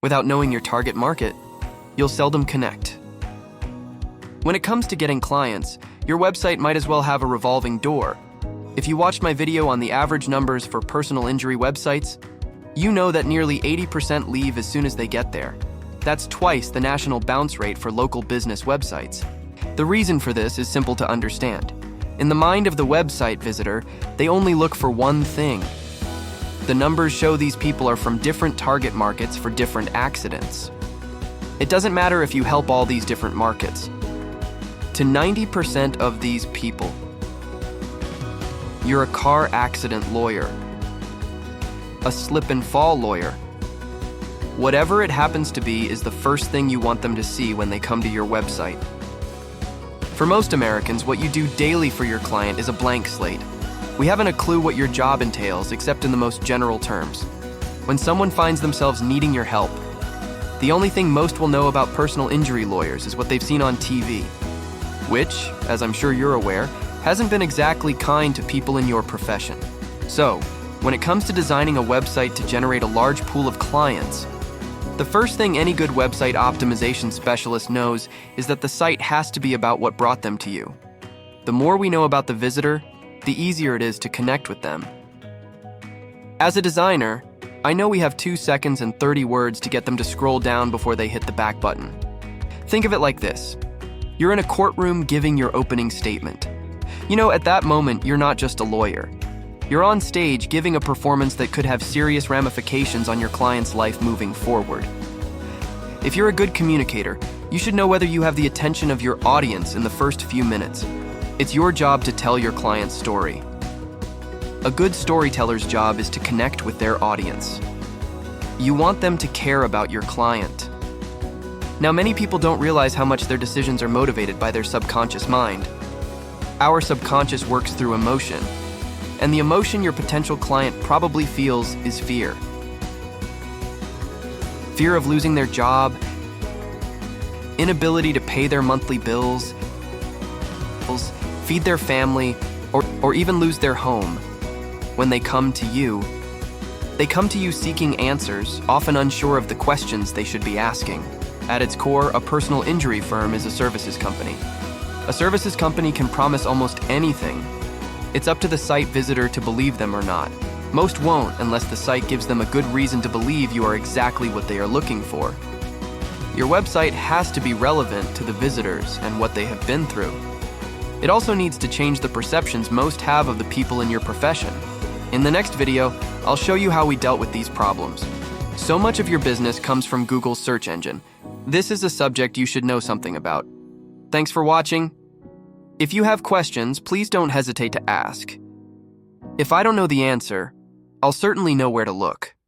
Without knowing your target market, you'll seldom connect. When it comes to getting clients, your website might as well have a revolving door. If you watched my video on the average numbers for personal injury websites, you know that nearly 80% leave as soon as they get there. That's twice the national bounce rate for local business websites. The reason for this is simple to understand. In the mind of the website visitor, they only look for one thing. The numbers show these people are from different target markets for different accidents. It doesn't matter if you help all these different markets. To 90% of these people, you're a car accident lawyer, a slip and fall lawyer. Whatever it happens to be is the first thing you want them to see when they come to your website. For most Americans, what you do daily for your client is a blank slate. We haven't a clue what your job entails except in the most general terms. When someone finds themselves needing your help, the only thing most will know about personal injury lawyers is what they've seen on TV, which, as I'm sure you're aware, hasn't been exactly kind to people in your profession. So, when it comes to designing a website to generate a large pool of clients, the first thing any good website optimization specialist knows is that the site has to be about what brought them to you. The more we know about the visitor, the easier it is to connect with them. As a designer, I know we have 2 seconds and 30 words to get them to scroll down before they hit the back button. Think of it like this. You're in a courtroom giving your opening statement. You know, at that moment, you're not just a lawyer. You're on stage giving a performance that could have serious ramifications on your client's life moving forward. If you're a good communicator, you should know whether you have the attention of your audience in the first few minutes. It's your job to tell your client's story. A good storyteller's job is to connect with their audience. You want them to care about your client. Now, many people don't realize how much their decisions are motivated by their subconscious mind. Our subconscious works through emotion, and the emotion your potential client probably feels is fear. Fear of losing their job, inability to pay their monthly bills, feed their family, or even lose their home. When they come to you seeking answers, often unsure of the questions they should be asking. At its core, a personal injury firm is a services company. A services company can promise almost anything. It's up to the site visitor to believe them or not. Most won't unless the site gives them a good reason to believe you are exactly what they are looking for. Your website has to be relevant to the visitors and what they have been through. It also needs to change the perceptions most have of the people in your profession. In the next video, I'll show you how we dealt with these problems. So much of your business comes from Google's search engine. This is a subject you should know something about. Thanks for watching. If you have questions, please don't hesitate to ask. If I don't know the answer, I'll certainly know where to look.